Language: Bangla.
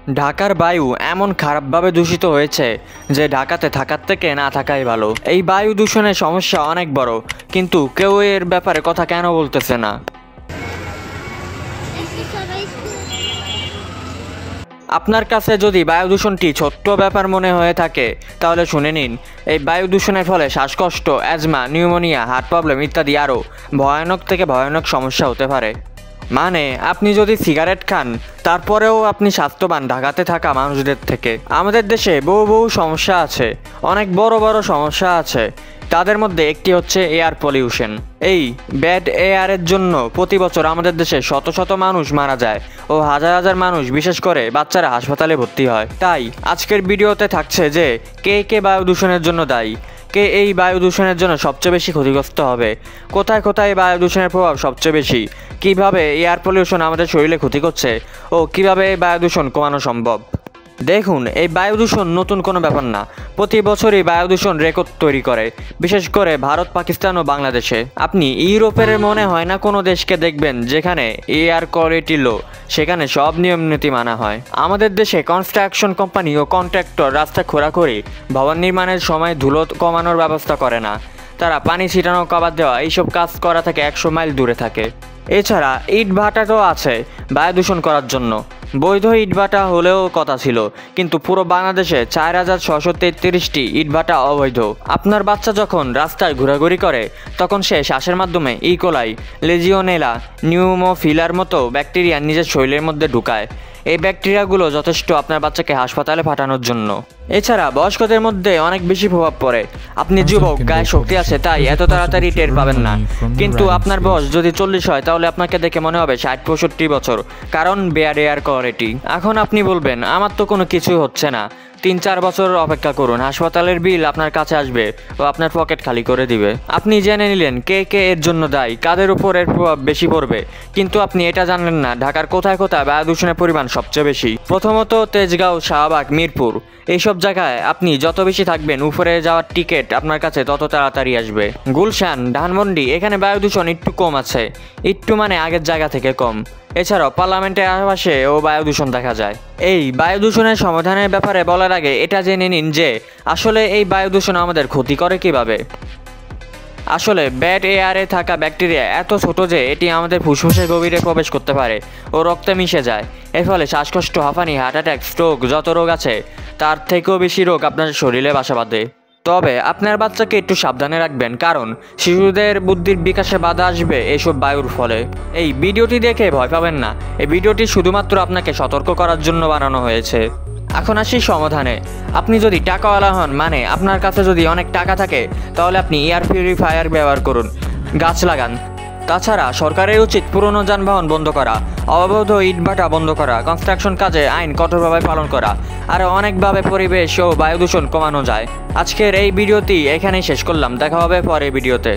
ঢাকার বায়ু এমন খারাপভাবে দূষিত হয়েছে যে ঢাকাতে থাকার থেকে না থাকাই ভালো। এই বায়ু দূষণের সমস্যা অনেক বড়, কিন্তু কেউ এর ব্যাপারে কথা কেন বলতেছে না? আপনার কাছে যদি বায়ু দূষণটি ছোট্ট ব্যাপার মনে হয়ে থাকে তাহলে শুনে নিন, এই বায়ু দূষণের ফলে শ্বাসকষ্ট, অ্যাজমা, নিউমোনিয়া, হার্ট প্রবলেম ইত্যাদি আরও ভয়ানক থেকে ভয়ানক সমস্যা হতে পারে। মানে আপনি যদি সিগারেট খান তারপরেও আপনি স্বাস্থ্যবান ঢাকাতে থাকা মানুষদের থেকে। আমাদের দেশে বহু সমস্যা আছে, অনেক বড় বড় সমস্যা আছে। তাদের মধ্যে একটি হচ্ছে এয়ার পলিউশন। এই ব্যাড এয়ারের জন্য প্রতি বছর আমাদের দেশে শত শত মানুষ মারা যায় ও হাজার হাজার মানুষ, বিশেষ করে বাচ্চারা, হাসপাতালে ভর্তি হয়। তাই আজকের ভিডিওতে থাকছে যে কে বায়ু দূষণের জন্য দায়ী, কে এই বায়ু দূষণের জন্য সবচেয়ে বেশি ক্ষতিগ্রস্ত হবে, কোথায় কোথায় বায়ু দূষণের প্রভাব সবচেয়ে বেশি, কিভাবে এয়ার পলিউশন আমাদের শরীরে ক্ষতি করছে ও কিভাবে এই বায়ু দূষণ কমানো সম্ভব। দেখুন, এই বায়ু দূষণ নতুন কোনো ব্যাপার না। প্রতি বছরই বায়ু দূষণ রেকর্ড তৈরি করে, বিশেষ করে ভারত, পাকিস্তান ও বাংলাদেশে। আপনি ইউরোপের মনে হয় না কোনো দেশকে দেখবেন যেখানে এয়ার কোয়ালিটি লো, সেখানে সব নিয়ম নীতি মানা হয়। আমাদের দেশে কনস্ট্রাকশন কোম্পানি ও কন্ট্রাক্টর রাস্তা খোঁড়াখুড়ি, ভবন নির্মাণের সময় ধুলো কমানোর ব্যবস্থা করে না। তারা পানি ছিটানো, কভার দেওয়া, এইসব কাজ করা থেকে 100 মাইল দূরে থাকে। এছাড়া ইট ভাটা তো আছে বায়ু দূষণ করার জন্য। বৈধ ইটভাটা হলেও কথা ছিল, কিন্তু পুরো বাংলাদেশে 4633টি ইটভাটা অবৈধ। আপনার বাচ্চা যখন রাস্তায় ঘোরাঘুরি করে তখন সে শ্বাসের মাধ্যমে ইকোলাই, লেজিওনেলা, নিউমোফিলার মতো ব্যাকটেরিয়া নিজের শরীরের মধ্যে ঢুকায়। এই ব্যাকটেরিয়াগুলো যথেষ্ট আপনার বাচ্চাকে হাসপাতালে পাঠানোর জন্য। এছাড়া বয়স্কদের মধ্যে অনেক বেশি প্রভাব পড়ে। আপনি যুবক, গায়ে শক্তি আছে, তাই এত তাড়াতাড়ি টের পাবেন না, কিন্তু আপনার বয়স যদি 40 হয় তাহলে আপনাকে দেখে মনে হবে 60-65 বছর, কারণ ব্যাড এয়ার কোয়ালিটি। এখন আপনি বলবেন, আমার তো কোনো কিছুই হচ্ছে না, 3-4 বছর অপেক্ষা করুন, হাসপাতালের বিল আপনার কাছে আসবে ও আপনার পকেট খালি করে দিবে। আপনি জেনে নিলেন কে এর জন্য দায়ী, কাদের উপর এর প্রভাব বেশি পড়বে, কিন্তু আপনি এটা জানলেন না ঢাকার কোথায় কোথায় বায়ু দূষণের পরিমাণ সবচেয়ে বেশি। প্রথমত তেজগাঁও, শাহবাগ, মিরপুর, এইসব জায়গায় আপনি যত বেশি থাকবেন উপরে যাওয়ার টিকিট আপনার কাছে তত তাড়াতাড়ি আসবে। গুলশান, ধানমন্ডি, এখানে বায়ু দূষণ একটু কম আছে, একটু মানে আগের জায়গা থেকে কম। এছাড়াও পার্লামেন্টের আশেপাশে ও বায়ু দূষণ দেখা যায়। এই বায়ু দূষণের সমাধানের ব্যাপারে বলার আগে এটা জেনে নিন যে আসলে এই বায়ু দূষণ আমাদের ক্ষতি করে কিভাবে। আসলে ব্যাড এয়ারে থাকা ব্যাকটেরিয়া এত ছোট যে এটি আমাদের ফুসফুসের গভীরে প্রবেশ করতে পারে ও রক্তে মিশে যায়। এর ফলে শ্বাসকষ্ট, হাঁপানি, হার্ট অ্যাটাক, স্ট্রোক, যত রোগ আছে তার থেকেও বেশি রোগ আপনার শরীরে বাসা বাঁধে। তবে আপনার বাচ্চাকে একটু সাবধানে রাখবেন, কারণ শিশুদের বুদ্ধির বিকাশে বাধা আসবে এসব বায়ুর ফলে। এই ভিডিওটি দেখে ভয় পাবেন না, এই ভিডিওটি শুধুমাত্র আপনাকে সতর্ক করার জন্য বানানো হয়েছে। এখন আসি সমাধানে। আপনি যদি টাকাওয়ালা হন, মানে আপনার কাছে যদি অনেক টাকা থাকে, তাহলে আপনি এয়ার পিউরিফায়ার ব্যবহার করুন, গাছ লাগান। তাছাড়া সরকারের উচিত পুরনো যানবাহন বন্ধ করা, অবৈধ ইটভাটা বন্ধ করা, কনস্ট্রাকশন কাজে আইন কঠোরভাবে পালন করা, আরও অনেকভাবে পরিবেশ ও বায়ু দূষণ কমানো যায়। আজকের এই ভিডিওটি এখানেই শেষ করলাম, দেখা হবে পরের ভিডিওতে।